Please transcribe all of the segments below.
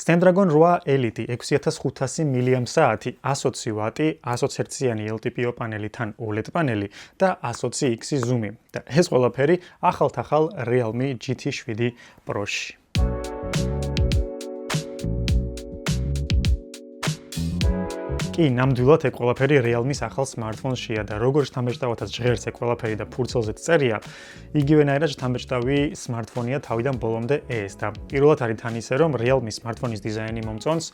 Snapdragon 8 Elite 6500 mAh, 120 ვატი, 120 Hz-იანი LTPO პანელი თან OLED პანელი და 120x ზუმი. და ეს ყველაფერი ახალ Realme GT7 Pro-ში. კი, ნამდვილად ეგ ყველაფერი Realme-ის ახალ smartphone-შია და როგორც შთამბეჭდავათაც ჟღერს ეგ ყველაფერი და ფურცელზეც წერია, იგივენაირად შთამბეჭდავი smartphone-ია თავიდან ბოლომდე ეს და პირველად არის თან ისე, რომ Realme smartphone-ის დიზაინი მომწონს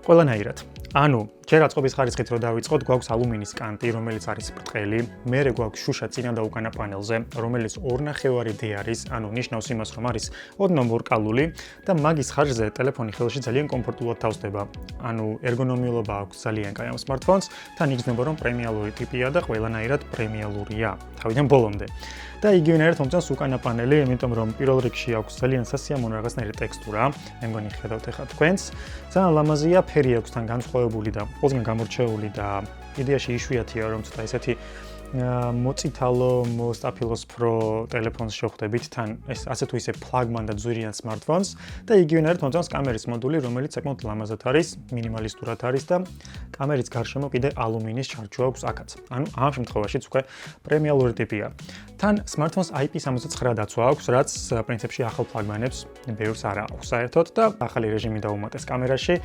ყველანაირად. ანუ, ჯერ აწყობის ხარისხით რო დავიწყოთ, გვაქვს ალუმინის კანტი, რომელიც არის ბრტყელი, მერე გვაქვს შუშა წინა და უკანა პანელზე, რომელიც 2.5D არის, ანუ ნიშნავს იმას, რომ არის ოდნავ მორკალული და მაგის ხარჯზე ტელეფონი ხელში ძალიან კომფორტულად თავსდება. ანუ, ერგონომიულობა აქვს ძალიან კაი ამ smartphones, თან იგრძნობა, რომ პრემიალური ტიპია და ყველანაირად პრემიალურია თავიდან ბოლომდე. და იგივენაირად მომწონს უკანა პანელი, იმიტომ რომ პირველ რიგში აქვს ძალიან სასიამოვნო რაღაცნაირი ტექსტურა, მე მგონი ხედავთ ახლა თქვენს. ძალიან ლამაზია, ფერი აქვს თან განსხვავებული და ყველგან გამორჩეული და იდეაში იშვიათია, რომ ცოტა ესეთი მოწითალო, მოსტაფილოსფრო ტელეფონს შევხვდებით თან ეს ასე თუ ისე ფლაგმან და ძვირიან smartphones და იგივენაირად მომწონს კამერის მოდული, რომელიც საკმაოდ ლამაზად არის, მინიმალისტურად არის და კამერის გარშემო კიდე ალუმინის ჩარჩო აქვს აქაც. ანუ ამ შემთხვევაშიც უკვე პრემიალური ტიპია. თან smartphones IP69 დაცვა აქვს, რაც პრინციპში ახალ ფლაგმანებს ბევრს არ აქვს საერთოდ და ახალი რეჟიმი დაუმატეს კამერაში,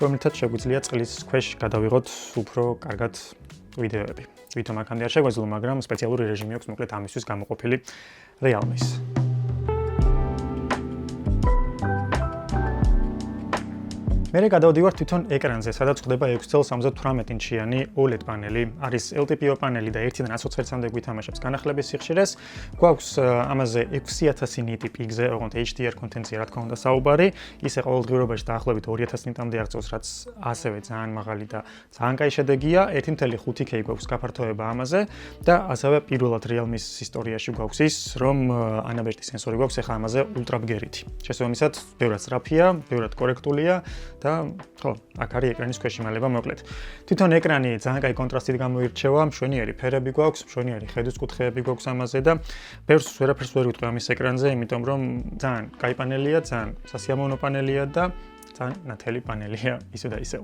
რომელთაც შეგვიძლია წყლის ქვეშ გადავიღოთ უფრო კარგად ვიდეოები. ვითომ აქამდე არ შეგვეძლო, მაგრამ სპეციალური რეჟიმი აქვს მოკლედ ამისთვის გამოყოფილი Realme-ის. მერე გადავდივართ თვითონ ეკრანზე, სადაც ხდება 6.78 ინჩიანი OLED პანელი. არის LTPO პანელი და 1-დან 120 Hz-მდე გვითამაშებს განახლების სიხშირეს. გვაქვს ამაზე 6000 ნიტი პიკზე, ოღონდ HDR კონტენცია რა თქმა უნდა საუბარი. ისე ყოველდღიურობაში დაახლოებით 2000 ნიტამდე აღწევს, რაც ასევე ძალიან მაღალი და ძალიან კაი შედეგია. 1.5K გვაქვს გაფართოება ამაზე და ასევე პირველად Realme-ის ისტორიაში გვაქვს ის, რომ ანაბეჭდი სენსორი გვაქვს ახლა ამაზე ულტრაბგერითი. შესაბამისად, ბევრად სწრაფია, ბევრად კორექტულია და ხო, აქ არის ეკრანის ქვეშ იმალება მოკლედ. თვითონ ეკრანი ძალიან კაი კონტრასტით გამოირჩევა, მშვენიერი ფერები გვაქვს, მშვენიერი ხედვის კუთხეები გვაქვს ამაზე და ბევრს ვერაფერს ვერ ვიტყვი ამის ეკრანზე, იმიტომ რომ ძალიან კაი პანელია, ძალიან სასიამოვნო პანელია და ძალიან ნათელი პანელია ისე და ისევ.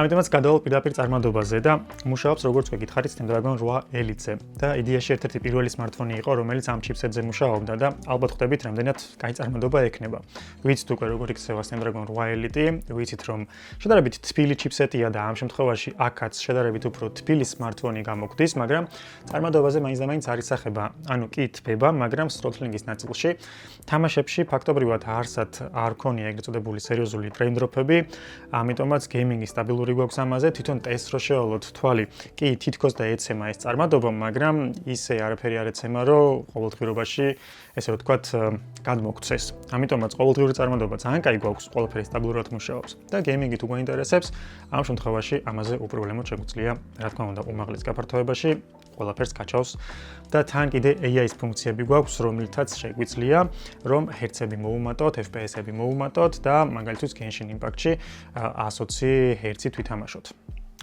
ამიტომაც გადავალ პირდაპირ წარმადობაზე და მუშაობს როგორც გეკითხარით Snapdragon 8 Elite-ზე და იდეაში ერთ-ერთი პირველი smartphone იყო, რომელიც ამ ჩიპსეტზე მუშაობდა და ალბათ ხვდებით, რამდენად კაი წარმადობა ექნება. ვიცით უკვე როგორ იქცევა Snapdragon 8 Elite, ვიცით რომ შედარებით თბილი ჩიპსეტია და ამ შემთხვევაში აქაც შედარებით უფრო თბილი smartphone გამოგვდის, მაგრამ წარმადობაზე მაინც და მაინც არ ისახება, ანუ კი თბება, მაგრამ throttling-ის ნაწილში თამაშებში ფაქტობრივად არ ქონია ეგრეთ წოდებული სერიოზული ტრეინდროფები, ამიტომაც გეიმინგი სტაბილური გვაქვს ამაზე, თვითონ ტესტს რო შევალოთ თვალი, კი თითქოს და ეცემა ეს წარმადობა, მაგრამ ისე არაფერი არ ეცემა, რომ ყოველდღიურობაში ესე რომ ვთქვათ, გადმოგცეს. ამიტომაც ყოველდღიური წარმადობა ძალიან კაი გვაქვს, ყველაფერი სტაბილურად მუშაობს და გეიმინგი თუ გვაინტერესებს, ამ შემთხვევაში ამაზე უპრობლემოდ შეგვიძლია, რა თქმა უნდა, უმაღლეს გაფართოებაში ყველაფერს გაჩავს და თან კიდე AI-ის ფუნქციები გვაქვს, რომელთაც შეგვიძლია, რომ ჰერცები მოუმატოთ, FPS-ები მოუმატოთ და მაგალითად Genshin Impact-ში 120 Hz-ით ვითამაშოთ.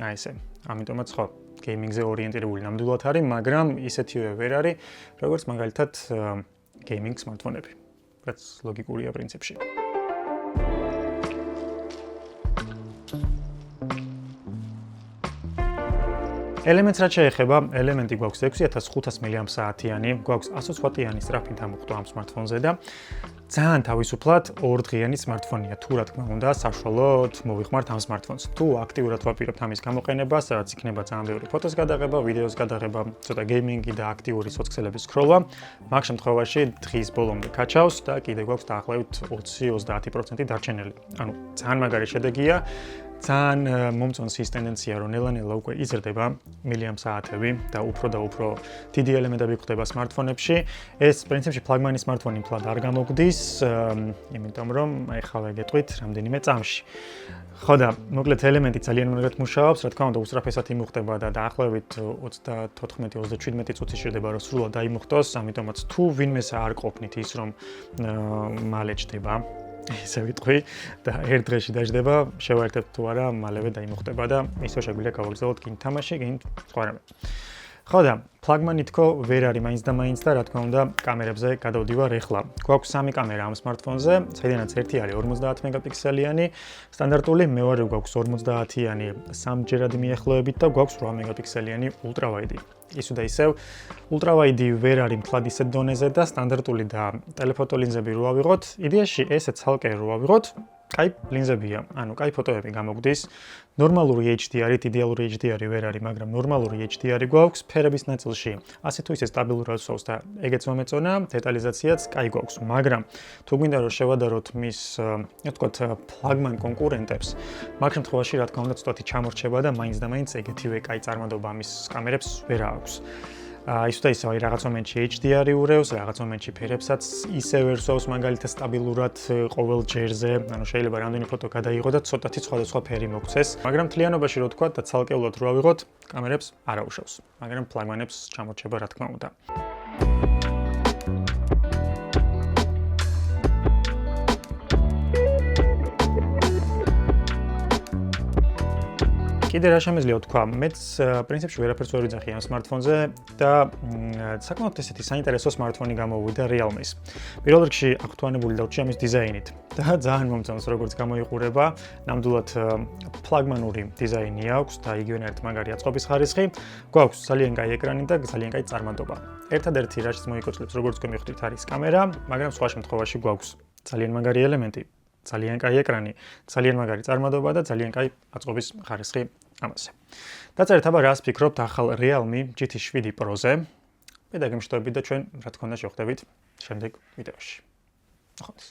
აი ესე. ამიტომაც ხო, გეიმინგზე ორიენტირებული ნამდვილად არის, მაგრამ ისეთივე ვერ არის, როგორც მაგალითად გეიმინგ smartphone-ები. რაც ლოგიკურია პრინციპში. ელემენტს რაც შეეხება, ელემენტი გვაქვს 6500 mAh-იანი, გვაქვს 120 ვატიანი სწრაფი დამუხტვა ამ smartphone-ზე და ძალიან თავისუფლად ორდღიანი smartphone-ია. თუ რა თქმა უნდა, საშუალოდ მოვიხმართ ამ smartphones-ს. თუ აქტიურად ვაპირებთ ამის გამოყენებას, რაც იქნება ძალიან ბევრი ფოტოს გადაღება, ვიდეოს გადაღება, ცოტა გეიმინგი და აქტიური სოციალების სკროლვა, მაგ შემთხვევაში დღის ბოლომდე კაჩავს და კიდე გვაქვს დაახლოებით 20-30% დარჩენილი. ანუ ძალიან მაგარი შედეგია. ძალიან მომწონს ის ტენდენცია, რომ ნელა-ნელა უკვე იზრდება მAh-ები და უფრო დიდი ელემენტები გვხდება smartphone-ებში. ეს პრინციპში ფლაგმანი smartphone-ი მთლად არ გამოგვდის, იმიტომ რომ აი ხავე გეტყვით რამდენიმე წამში. ხო და მოკლედ ელემენტი ძალიან მონაგრად მუშაობს, რა თქმა უნდა, უსწრაფესად იმუხტება და დაახლოებით 34-37 წუთი შედება, რომ სრულად დაიმუხტოს, ამიტომაც თუ ვინმეს არ ყოფნით ის, რომ მალე ჩდება ესე ვიტყვი და ერთ დღეში დაждდება, შევაერთებთ თუ არა, მალევე დაიმუხტება და ისო შეგვიძლია გავაგრძელოთ გინ თამაში, გინ სხვა რამე. ხო და ფლაგმანი თქო ვერ არის მაინც და მაინც და რა თქმა უნდა კამერებზე გადავდივარ ეხლა. გვაქვს 3 კამერა ამ smartphone-ზე, საიდანაც ერთი არის 50 მეგაპიქსელიანი, სტანდარტული, მეორე გვაქვს 50-იანი 3ჯერადი მიახლოებით და გვაქვს 8 მეგაპიქსელიანი ultra-wide. ისე და ისევ ultra-wide ვერ არის მთლად ისეთ დონეზე და სტანდარტული და ტელეფოტო ლინზები რო ავიღოთ, იდეაში ესე ცალკე რო ავიღოთ, კაი ლინზებია, ანუ კაი ფოტოები გამოგვდის. ნორმალური HDR-ით, იდეალური HDR-ი ვერ არის, მაგრამ ნორმალური HDR-ი გვაქვს ფერების ნაწილში. ასე თუ ისე სტაბილურად სვავს და ეგეც მომეწონა, დეტალიზაციაც კაი გვაქვს, მაგრამ თუ გვინდა რომ შევადაროთ მის, რა ვთქვათ, ფლაგმან კონკურენტებს, მაგ შემთხვევაში რა თქმა უნდა ცოტათი ჩამორჩება და მაინც და მაინც ეგეთივე კაი წარმადობა მის კამერებს ვერ აქვს. ისე და ისე რაღაც მომენტში HDR-ი ურევს, რაღაც მომენტში ფერებსაც ისე ვერ სვავს მაგალითად სტაბილურად ყოველ ჯერზე, ანუ შეიძლება რამდენი ფოტო გადაიღო და ცოტათი სხვადასხვა ფერი მოგვცეს, მაგრამ მთლიანობაში რო ვთქვა და ცალკეულად რო ავიღოთ, კამერებს არ აუშავს, მაგრამ ფლაგმანებს ჩამორჩება რა თქმა უნდა. კიდე რა შემეძლია ვთქვა, მეც პრინციპში ვერაფერს ვერ ვიძახი ამ smartphone-ზე და საკმაოდ ესეთი საინტერესო smartphone-ი გამოვიდა Realme-ის. პირველ რიგში აღფრთოვანებული დავრჩი ამის დიზაინით და ძალიან მომწონს როგორც გამოიყურება, ნამდვილად ფლაგმანური დიზაინი აქვს და იგივენაირად მაგარი აწყობის ხარისხი. გვაქვს ძალიან კაი ეკრანი და ძალიან კაი წარმადობა. ერთადერთი რაც მოიკოწლებს როგორც გვხვდით არის კამერა, მაგრამ სხვა შემთხვევაში გვაქვს ძალიან მაგარი ელემენტი. ძალიან კაი ეკრანი, ძალიან მაგარი წარმადობა და ძალიან კაი აწყობის ხარისხი ამაზე. დაწერეთ აბა რას ფიქრობთ ახალ Realme GT7 Pro-ზე. მე დაგემშვიდობებით და ჩვენ რა თქმა უნდა შევხვდებით შემდეგ ვიდეოში. ნახვამდის.